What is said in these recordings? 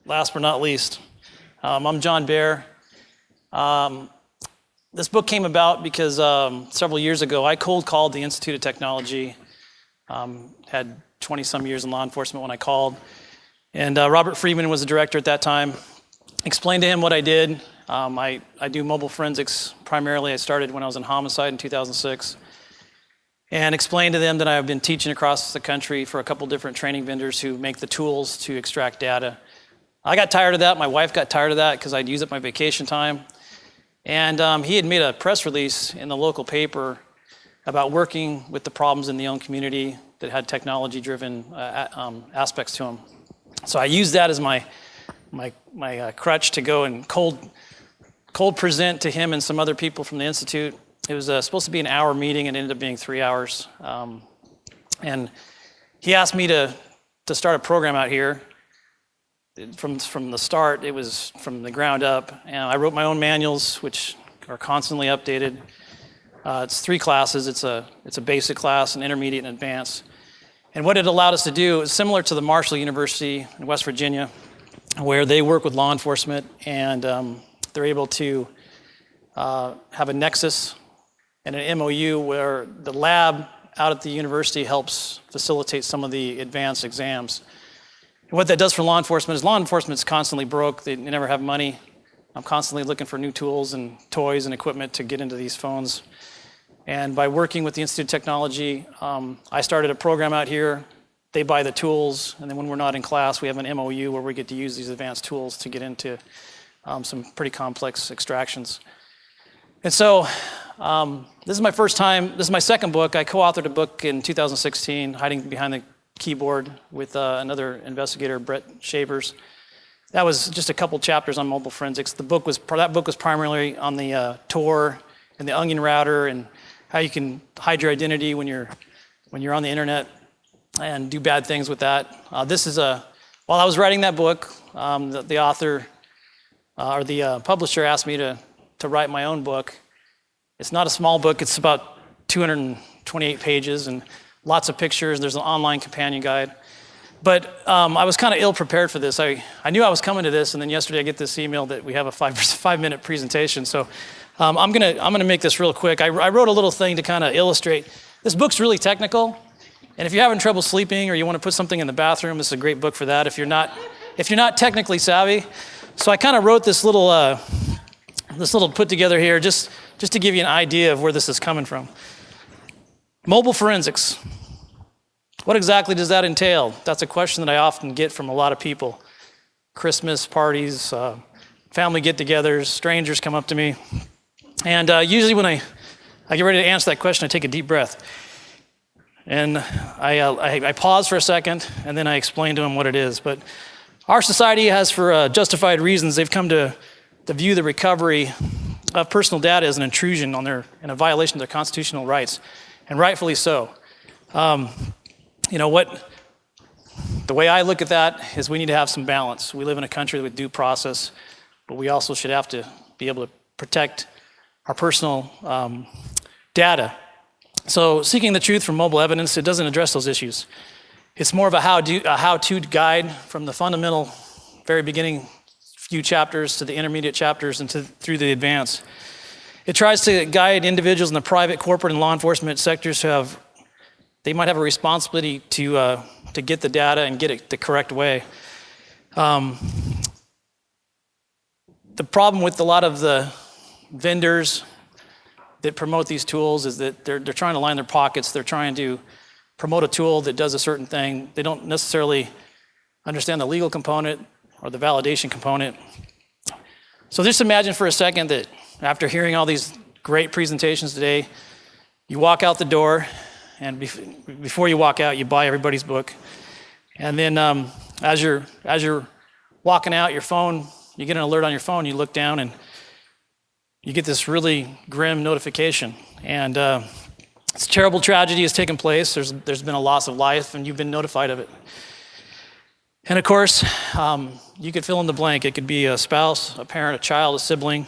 last but not least, I'm John Bair. This book came about because several years ago, I cold called the Institute of Technology. Had 20 some years in law enforcement when I called. And Robert Friedman was the director at that time. Explained to him what I did. I do mobile forensics primarily. I started when I was in homicide in 2006. And explained to them that I've been teaching across the country for a couple different training vendors who make the tools to extract data. I got tired of that. My wife got tired of that because I'd use up my vacation time. And he had made a press release in the local paper about working with the problems in the own community that had technology-driven aspects to them. So I used that as my crutch to go and cold present to him and some other people from the Institute. It was supposed to be an hour meeting, and it ended up being 3 hours. And he asked me to start a program out here. From the start, it was from the ground up. And I wrote my own manuals, which are constantly updated. It's 3 classes. It's a basic class, an intermediate, and advanced. And what it allowed us to do is similar to the Marshall University in West Virginia, where they work with law enforcement, and they're able to have a nexus and an MOU where the lab out at the university helps facilitate some of the advanced exams. And what that does for law enforcement is law enforcement's constantly broke. They never have money. I'm constantly looking for new tools and toys and equipment to get into these phones. And by working with the Institute of Technology, I started a program out here. They buy the tools, and then when we're not in class, we have an MOU where we get to use these advanced tools to get into some pretty complex extractions. And so this is my first time. This is my second book. I co-authored a book in 2016, Hiding Behind the Keyboard, with another investigator, Brett Shavers. That was just a couple chapters on mobile forensics. That book was primarily on the Tor and the Onion router and how you can hide your identity when you're on the internet and do bad things with that. While I was writing that book, the author or the publisher asked me to write my own book. It's not a small book. It's about 228 pages and lots of pictures. There's an online companion guide. But I was kind of ill prepared for this. I knew I was coming to this, and then yesterday I get this email that we have a 5-minute presentation. So I'm gonna make this real quick. I wrote a little thing to kind of illustrate. This book's really technical, and if you're having trouble sleeping or you want to put something in the bathroom, this is a great book for that. If you're not technically savvy, so I kind of wrote this little put together here just to give you an idea of where this is coming from. Mobile forensics. What exactly does that entail? That's a question that I often get from a lot of people. Christmas parties, family get-togethers, strangers come up to me. And usually when I get ready to answer that question, I take a deep breath. And I pause for a second, and then I explain to them what it is. But our society has, for justified reasons, they've come to view the recovery of personal data as an intrusion and a violation of their constitutional rights, and rightfully so. The way I look at that is we need to have some balance. We live in a country with due process, but we also should have to be able to protect our personal data. So seeking the truth from mobile evidence, it doesn't address those issues. It's more of a how-to guide from the fundamental, very beginning few chapters to the intermediate chapters and through the advanced. It tries to guide individuals in the private, corporate, and law enforcement sectors they might have a responsibility to get the data and get it the correct way. The problem with a lot of the vendors that promote these tools is that they're trying to line their pockets. They're trying to promote a tool that does a certain thing. They don't necessarily understand the legal component or the validation component. So just imagine for a second that after hearing all these great presentations today, you walk out the door, and before you walk out, you buy everybody's book. And then as you're walking out, you get an alert on your phone, you look down, and you get this really grim notification. And this terrible tragedy has taken place. There's been a loss of life, and you've been notified of it. And of course, you could fill in the blank. It could be a spouse, a parent, a child, a sibling,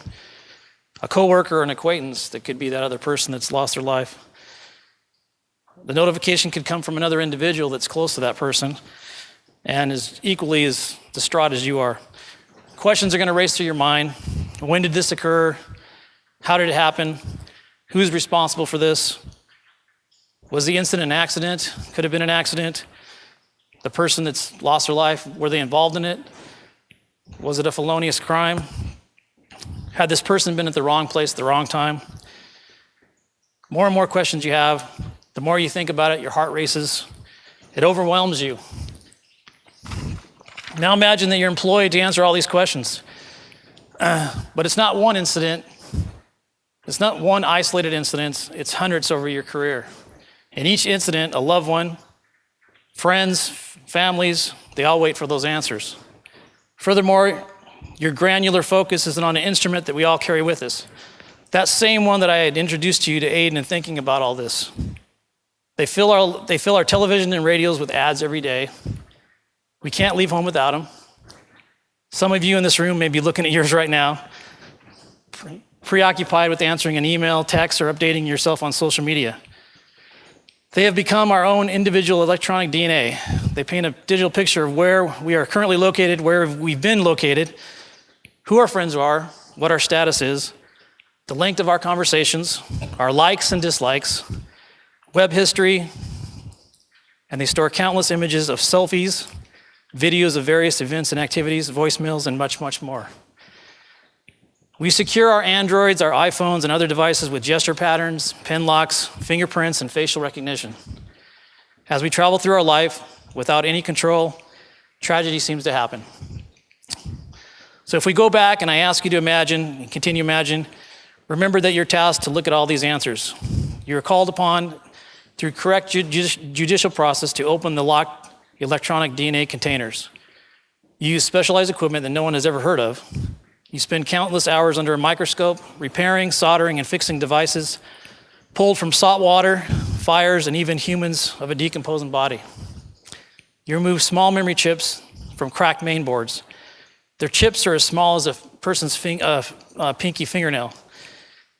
a coworker, an acquaintance that could be that other person that's lost their life. The notification could come from another individual that's close to that person and is equally as distraught as you are. Questions are going to race through your mind. When did this occur? How did it happen? Who's responsible for this? Was the incident an accident? Could have been an accident. The person that's lost their life, were they involved in it? Was it a felonious crime? Had this person been at the wrong place at the wrong time? More and more questions you have, the more you think about it, your heart races. It overwhelms you. Now imagine that you're employed to answer all these questions. But it's not one incident. It's not one isolated incident. It's hundreds over your career. In each incident, a loved one, friends, families, they all wait for those answers. Furthermore, your granular focus is on an instrument that we all carry with us. That same one that I had introduced to you to aid in thinking about all this. They fill our television and radios with ads every day. We can't leave home without them. Some of you in this room may be looking at yours right now, preoccupied with answering an email, text, or updating yourself on social media. They have become our own individual electronic DNA. They paint a digital picture of where we are currently located, where we've been located, who our friends are, what our status is, the length of our conversations, our likes and dislikes, web history, and they store countless images of selfies, videos of various events and activities, voicemails, and much, much more. We secure our Androids, our iPhones, and other devices with gesture patterns, pin locks, fingerprints, and facial recognition. As we travel through our life without any control, tragedy seems to happen. So if we go back and I ask you to imagine, and continue to imagine, remember that you're tasked to look at all these answers. You're called upon through correct judicial process to open the locked electronic DNA containers. You use specialized equipment that no one has ever heard of. You spend countless hours under a microscope, repairing, soldering, and fixing devices pulled from salt water, fires, and even humans of a decomposing body. You remove small memory chips from cracked main boards. Their chips are as small as a person's pinky fingernail.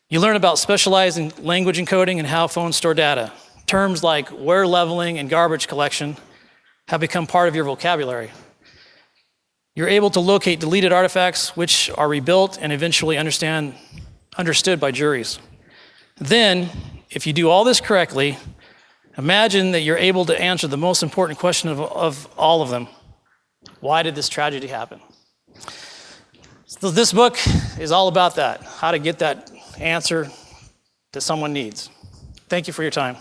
You learn about specialized language encoding and how phones store data. Terms like wear leveling and garbage collection have become part of your vocabulary. You're able to locate deleted artifacts which are rebuilt and eventually understood by juries. Then, if you do all this correctly, imagine that you're able to answer the most important question of all of them. Why did this tragedy happen? So this book is all about that, how to get that answer that someone needs. Thank you for your time.